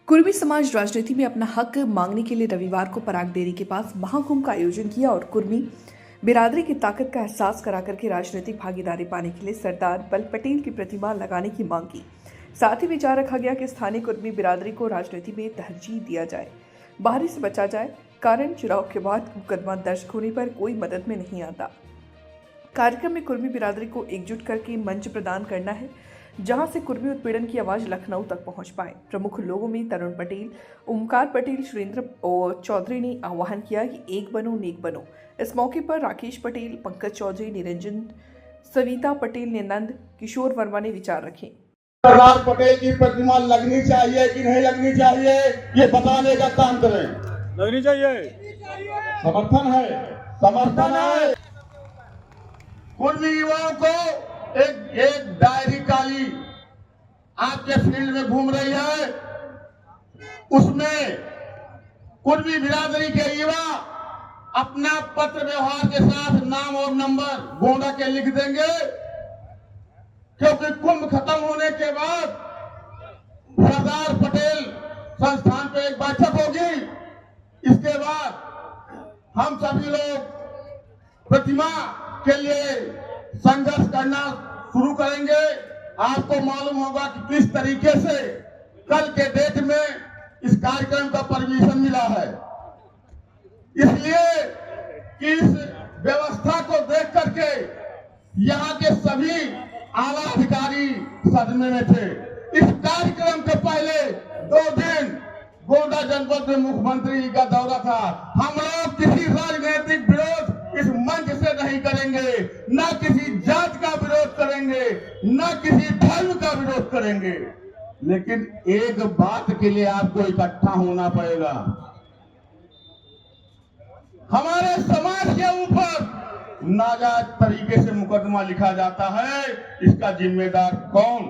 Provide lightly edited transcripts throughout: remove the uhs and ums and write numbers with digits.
कुर्मी समाज राजनीति में अपना हक मांगने के लिए रविवार को पराग डेयरी के पास महाकुंभ का आयोजन किया और कुर्मी बिरादरी की ताकत का एहसास करा करके राजनीतिक भागीदारी पाने के लिए सरदार बल्लभ पटेल की प्रतिमा लगाने की मांग की। साथ ही विचार रखा गया कि स्थानीय कुर्मी बिरादरी को राजनीति में तरजीह दिया जाए, बाहरी से बचा जाए, कारण चुनाव के बाद मुकदमा दर्ज होने पर कोई मदद में नहीं आता। कार्यक्रम में कुर्मी बिरादरी को एकजुट करके मंच प्रदान करना है, जहां से कुर्मी उत्पीड़न की आवाज लखनऊ तक पहुंच पाए। प्रमुख लोगों में तरुण पटेल, ओमकार पटेल, सुरेंद्र और चौधरी ने आह्वान किया कि एक बनो नेक बनो। इस मौके पर राकेश पटेल, पंकज चौधरी, निरंजन, सविता पटेल, निनंद, किशोर वर्मा ने विचार रखे। सरदार पटेल की प्रतिमा लगनी चाहिए कि नहीं लगनी चाहिए, ये बताने का काम करें। लगनी चाहिए। समर्थन है, समर्थन है। कुर्मी युवाओं को एक डायरी काली आपके फील्ड में घूम रही है, उसमें कुर्मी बिरादरी के युवा अपना पत्र व्यवहार के साथ नाम और नंबर गोंडा के लिख देंगे, क्योंकि कुंभ खत्म होने के बाद सरदार पटेल संस्थान पे एक बैठक होगी। इसके बाद हम सभी लोग प्रतिमा के लिए संघर्ष करना शुरू करेंगे। आपको मालूम होगा कि किस तरीके से कल के डेट में इस कार्यक्रम का परमिशन मिला है, इसलिए कि इस व्यवस्था को देख करके यहाँ के सभी आला अधिकारी सदमे में थे। इस कार्यक्रम के पहले 2 दिन गोंडा जनपद में मुख्यमंत्री जी का दौरा था। हम लोग किसी राजनीतिक विरोध इस मंच से नहीं करेंगे, न किसी जात का विरोध करेंगे, न किसी धर्म का विरोध करेंगे, लेकिन एक बात के लिए आपको इकट्ठा होना पड़ेगा। हमारे समाज के ऊपर नाजायज तरीके से मुकदमा लिखा जाता है, इसका जिम्मेदार कौन?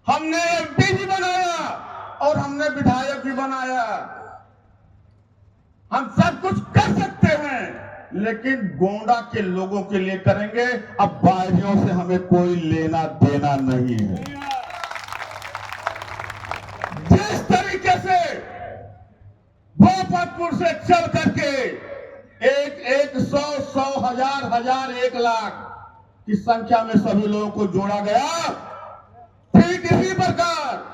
हमने एमपी भी बनाया और हमने विधायक भी बनाया, हम सब कुछ कर सकते हैं, लेकिन गोंडा के लोगों के लिए करेंगे। अब बाहरियों से हमें कोई लेना देना नहीं है। जिस तरीके से भोपालपुर से चल करके एक 100 हजार 1 लाख की संख्या में सभी लोगों को जोड़ा गया, ठीक इसी प्रकार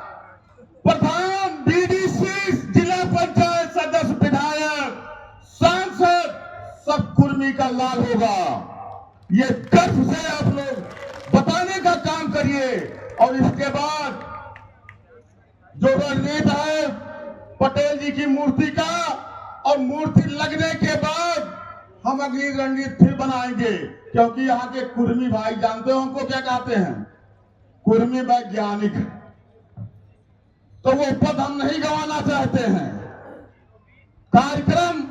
प्रधान, बीडीसी, जिला पंचायत सदस्य, विधायक, सांसद सब कुर्मी का लाभ होगा। ये गर्व से आप लोग बताने का काम करिए। और इसके बाद जो रणनीति है पटेल जी की मूर्ति का, और मूर्ति लगने के बाद हम अगली रणनीति फिर बनाएंगे, क्योंकि यहाँ के कुर्मी भाई जानते हो हमको क्या कहते हैं, कुर्मी वैज्ञानिक, तो वो पद हम नहीं गंवाना चाहते हैं। कार्यक्रम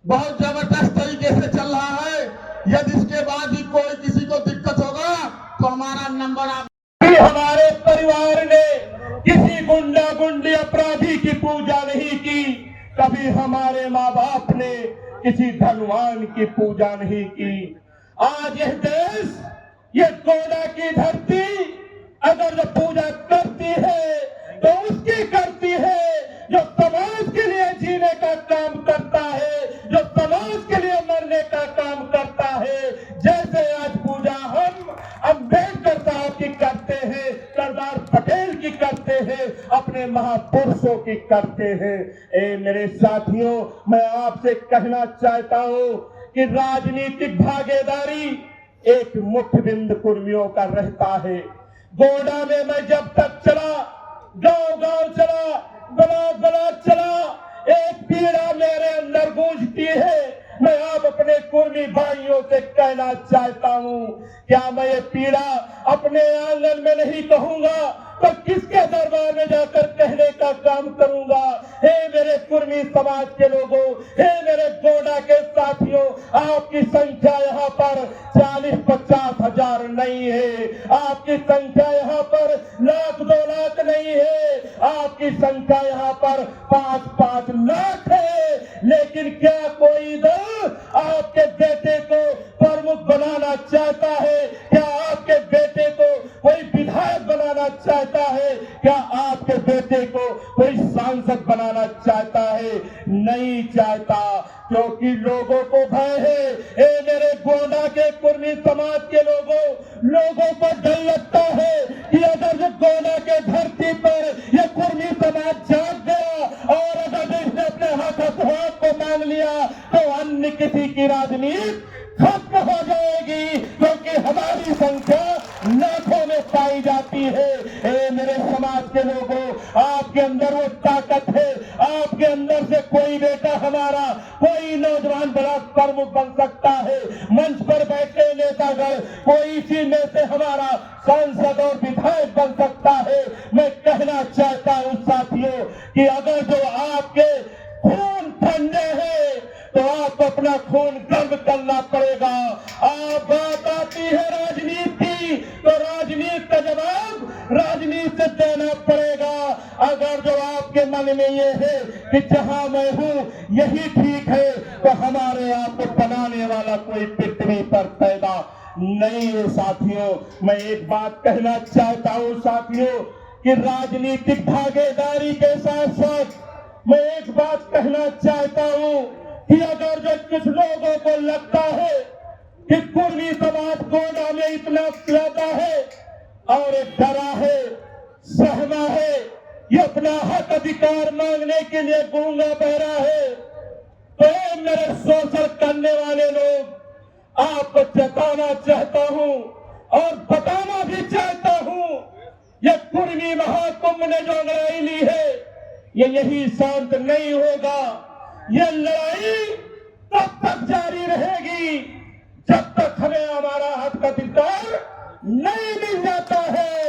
बहुत जबरदस्त तरीके से चल रहा है। यदि इसके बाद भी कोई किसी को दिक्कत होगा तो हमारा नंबर आप। हमारे परिवार ने किसी गुंडा गुंडी अपराधी की पूजा नहीं की, कभी हमारे माँ बाप ने किसी धनवान की पूजा नहीं की। आज यह देश, ये गोंडा की धरती अगर जो पूजा करती है तो उसकी करती है जो समाज के लिए जीने का काम करता है, जो समाज के लिए मरने का काम करता है। जैसे आज पूजा हम अम्बेडकर साहब की करते हैं, सरदार पटेल की करते हैं, अपने महापुरुषों की करते हैं। मेरे साथियों, मैं आपसे कहना चाहता हूं कि राजनीतिक भागीदारी एक मुख्य बिंदु कुर्मियों का रहता है। गोंडा में मैं जब तक चला, गांव चला, गला चला, एक पीड़ा मेरे अंदर गूंजती है। मैं आप अपने कुर्मी भाइयों से कहना चाहता हूं, क्या मैं ये पीड़ा अपने आंगन में नहीं कहूंगा तो किसके दरबार में जाकर कहने का काम करूंगा? हे मेरे कुर्मी समाज के लोगों, हे मेरे गोंडा के साथियों, आपकी संख्या यहाँ पर 40-50 हजार नहीं है, आपकी संख्या यहाँ पर 1-2 लाख नहीं है, आपकी संख्या यहाँ पर 5-5 लाख है। लेकिन क्या कोई दल आपके बेटे को प्रमुख बनाना चाहता है? क्या आपके बेटे को कोई विधायक बना बनाना चाहता है? क्या आपके बेटे को कोई सांसद बनाना चाहता है? नहीं चाहता, क्योंकि लोगों को भय है। ए मेरे गोंडा के कुर्मी समाज के लोगों को डर लगता है कि अगर जो गोंडा के धरती पर ये कुर्मी समाज जाग गया और अगर इसने अपने हाथ को मांग लिया तो अन्य किसी की राजनीति खत्म हो जाएगी, क्योंकि हमारी संख्या लाखों में पाई जाती है। ए मेरे समाज के लोगों, आपके अंदर वो ताकत है, आपके अंदर से कोई बेटा हमारा, कोई नौजवान ब्लॉक प्रमुख बन सकता है, मंच पर बैठे नेतागण कोई इसी में से हमारा सांसद और विधायक बन सकता है। मैं कहना चाहता हूं साथियों कि अगर जो आपके खून ठंडे हैं तो आपको अपना खून गर्म करना पड़ेगा। आप बात आती है राजनीति, तो राजनीति का जवाब राजनीति से देना पड़ेगा। अगर जो आपके मन में ये है कि जहां मैं हूं यही ठीक है, तो हमारे आपको बनाने वाला कोई पृथ्वी पर पैदा नहीं है। साथियों, मैं एक बात कहना चाहता हूं साथियों कि राजनीतिक भागीदारी के साथ साथ मैं एक बात कहना चाहता हूं कि अगर जो कुछ लोगों को लगता है कि कुर्मी समाज गोंडा में इतना ज्यादा है और एक डरा है, सहमा है, ये अपना हक अधिकार मांगने के लिए गूंगा बहरा है, तो मेरे शोषण करने वाले लोग, आपको चेताना चाहता हूं और बताना भी चाहता हूं, ये कुर्मी महाकुंभ ने जो लड़ाई ली है ये यही शांत नहीं होगा। ये लड़ाई तब तक जारी रहेगी जब तक हमें हमारा हक अधिकार नहीं मिल जाता है।